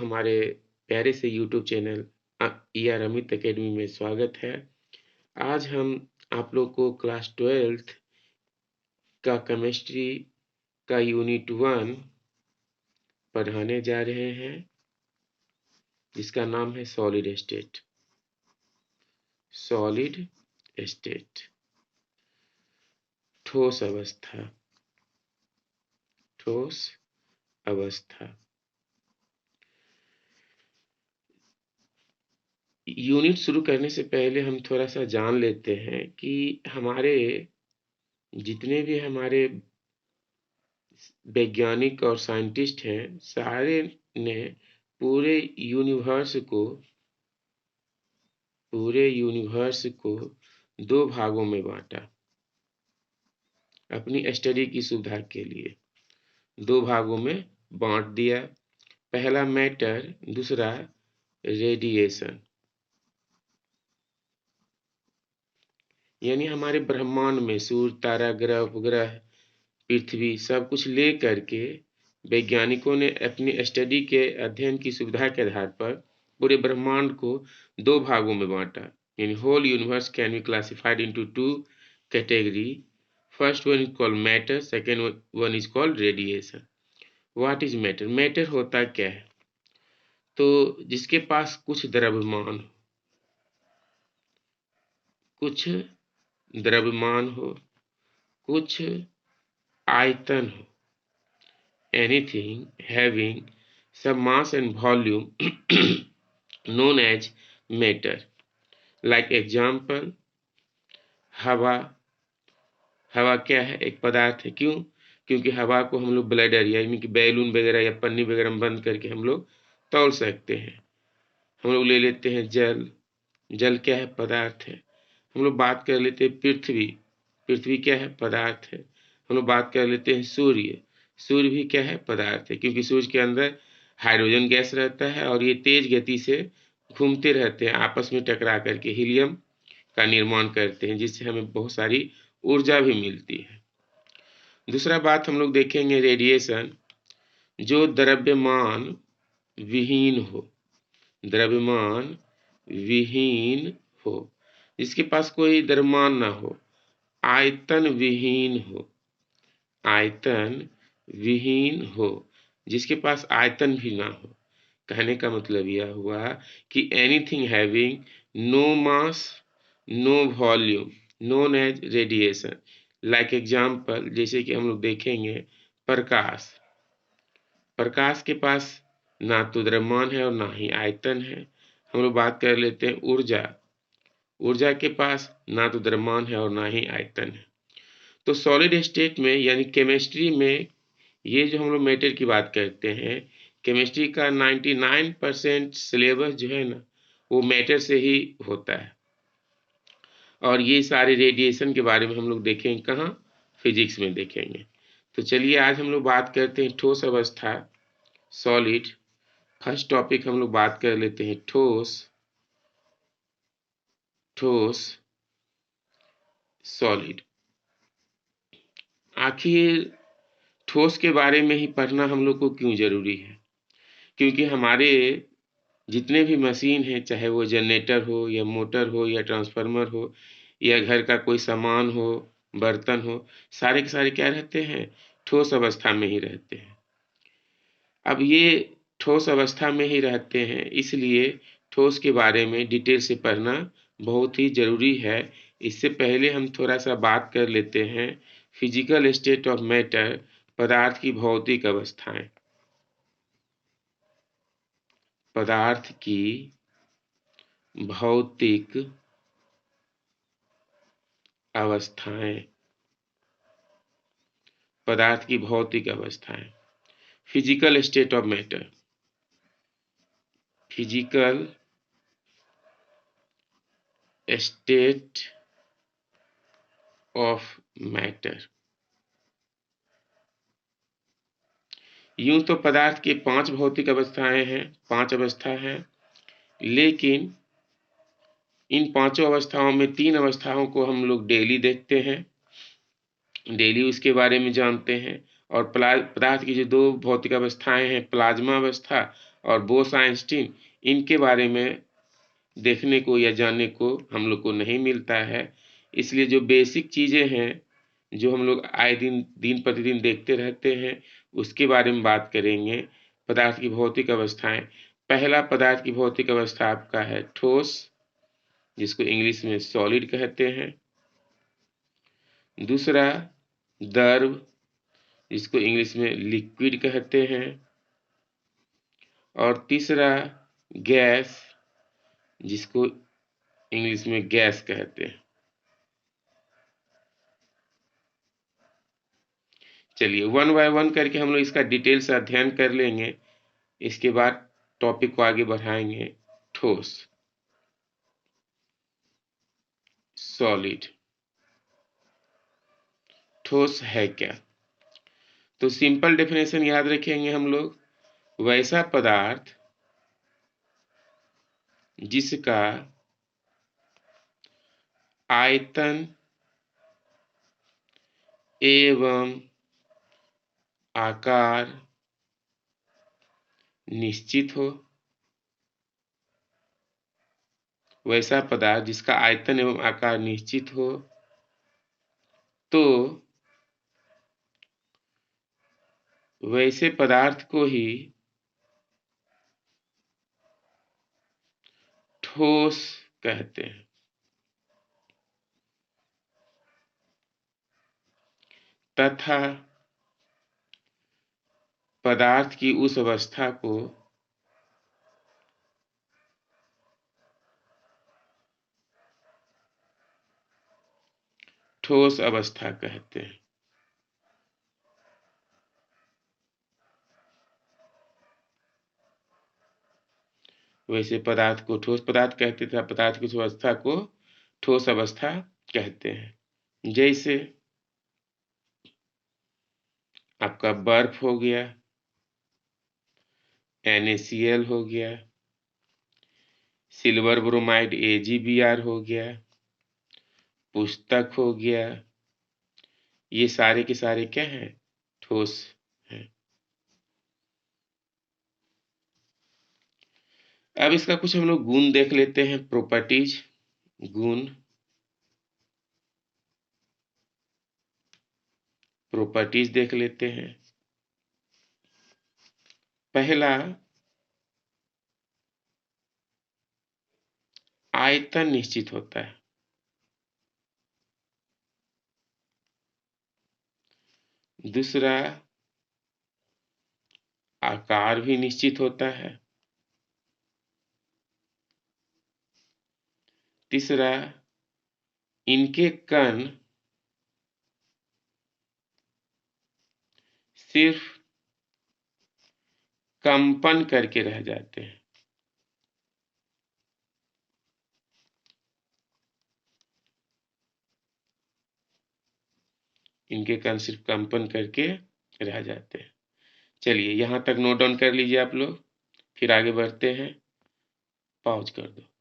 हमारे प्यारे से यूट्यूब चैनल अमित एकेडमी में स्वागत है। आज हम आप लोग को क्लास 12th का केमिस्ट्री का यूनिट 1 पढ़ाने जा रहे हैं, जिसका नाम है सॉलिड स्टेट। सॉलिड स्टेट, ठोस अवस्था। ठोस अवस्था। यूनिट शुरू करने से पहले हम थोड़ा सा जान लेते हैं कि हमारे जितने भी हमारे वैज्ञानिक और साइंटिस्ट हैं, सारे ने पूरे यूनिवर्स को 2 भागों में बांटा अपनी स्टडी की सुविधा के लिए। 2 भागों में बांट दिया। पहला मैटर, दूसरा रेडिएशन। यानी हमारे ब्रह्मांड में सूर्य, तारा, ग्रह, उपग्रह, पृथ्वी सब कुछ ले करके वैज्ञानिकों ने अपनी स्टडी के अध्ययन की सुविधा के आधार पर पूरे ब्रह्मांड को 2 भागों में बांटा। यानी whole universe can be classified into 2 category. First one is called matter, second one is called radiation. What is matter? Matter होता क्या है? तो जिसके पास कुछ द्रव्यमान हो, कुछ आयतन हो, anything having some mass and volume known as matter. Like example, हवा। हवा क्या है? एक पदार्थ है। क्यों? क्योंकि हवा को हम लोग ब्लैडर यानी कि बैलून वगैरह या पन्नी वगैरह में बंद करके हम लोग तौल सकते हैं। हम लोग ले लेते हैं जल। जल क्या है? पदार्थ है। हम लोग बात कर लेते हैं पृथ्वी। पृथ्वी क्या है? पदार्थ है। हम लोग बात कर लेते हैं सूर्य। सूर्य भी क्या है? पदार्थ है, क्योंकि सूर्य के अंदर हाइड्रोजन गैस रहता है और ये तेज गति से घूमते रहते हैं, आपस में टकरा करके हीलियम का निर्माण करते हैं, जिससे हमें बहुत सारी ऊर्जा भी मिलती है। दूसरा बात हम लोग देखेंगे रेडिएशन। जो द्रव्यमान विहीन हो, द्रव्यमान विहीन हो, जिसके पास कोई द्रव्यमान ना हो, आयतन विहीन हो, आयतन विहीन हो, जिसके पास आयतन भी ना हो। कहने का मतलब यह हुआ कि anything having no mass, no volume, known as radiation. Like example, जैसे कि हम लोग देखेंगे प्रकाश। प्रकाश के पास ना तो द्रव्यमान है और ना ही आयतन है। हम लोग बात कर लेते हैं ऊर्जा। ऊर्जा के पास ना तो द्रव्यमान है और ना ही आयतन है। तो सॉलिड स्टेट में यानी केमिस्ट्री में ये जो हम लोग मैटर की बात करते हैं, केमिस्ट्री का 99% सिलेबस जो है ना, वो मैटर से ही होता है। और ये सारे रेडिएशन के बारे में हम लोग देखेंगे कहाँ? फिजिक्स में देखेंगे। तो चलिए आज हम लोग बात करते हैं ठोस अवस्था, सॉलिड। फर्स्ट टॉपिक हम लोग बात कर लेते हैं ठोस सॉलिड। आखिर ठोस के बारे में ही पढ़ना हम लोग को क्यों जरूरी है? क्योंकि हमारे जितने भी मशीन हैं, चाहे वो जनरेटर हो या मोटर हो या ट्रांसफार्मर हो या घर का कोई सामान हो, बर्तन हो, सारे के सारे क्या रहते हैं? ठोस अवस्था में ही रहते हैं। अब ये ठोस अवस्था में ही रहते हैं, इसलिए ठोस के बारे में डिटेल से पढ़ना बहुत ही जरूरी है। इससे पहले हम थोड़ा सा बात कर लेते हैं फिजिकल स्टेट ऑफ मैटर, पदार्थ की भौतिक अवस्थाएं। पदार्थ की भौतिक अवस्थाएं। पदार्थ की भौतिक अवस्थाएं, physical state of matter. Physical state of matter. यूं तो पदार्थ की 5 भौतिक अवस्थाएं हैं, 5 अवस्था हैं, लेकिन इन 5 अवस्थाओं में 3 अवस्थाओं को हम लोग डेली देखते हैं, डेली उसके बारे में जानते हैं। और पदार्थ की जो 2 भौतिक अवस्थाएं हैं, प्लाज्मा अवस्था और बोस आइंस्टीन, इनके बारे में देखने को या जानने को हम लोग को नहीं मिलता है। इसलिए जो बेसिक चीज़ें हैं, जो हम लोग आए दिन प्रतिदिन देखते रहते हैं, उसके बारे में बात करेंगे। पदार्थ की भौतिक अवस्थाएं। पहला पदार्थ की भौतिक अवस्था आपका है ठोस, जिसको इंग्लिश में सॉलिड कहते हैं। दूसरा द्रव, जिसको इंग्लिश में लिक्विड कहते हैं। और तीसरा गैस, जिसको इंग्लिश में गैस कहते हैं। चलिए वन बाय वन करके हम लोग इसका डिटेल से अध्ययन कर लेंगे। इसके बाद टॉपिक को आगे बढ़ाएंगे। ठोस, सॉलिड। ठोस है क्या? तो सिंपल डेफिनेशन याद रखेंगे हम लोग, वैसा पदार्थ जिसका आयतन एवं आकार निश्चित हो। वैसा पदार्थ जिसका आयतन एवं आकार निश्चित हो, तो वैसे पदार्थ को ही ठोस कहते हैं। तथा पदार्थ की उस अवस्था को ठोस अवस्था कहते हैं। वैसे पदार्थ को ठोस पदार्थ कहते थे, पदार्थ की उस अवस्था को ठोस अवस्था कहते हैं। जैसे आपका बर्फ हो गया, NaCl हो गया, सिल्वर ब्रोमाइड AgBr हो गया, पुस्तक हो गया, ये सारे के सारे क्या हैं? ठोस हैं। अब इसका कुछ हम लोग गुण देख लेते हैं, प्रॉपर्टीज, गुण। प्रॉपर्टीज देख लेते हैं। पहला आयतन निश्चित होता है। दूसरा आकार भी निश्चित होता है। तीसरा इनके कण सिर्फ कंपन करके रह जाते हैं। इनके कण सिर्फ कंपन करके रह जाते हैं। चलिए यहाँ तक नोट डाउन कर लीजिए आप लोग, फिर आगे बढ़ते हैं। पॉज कर दो।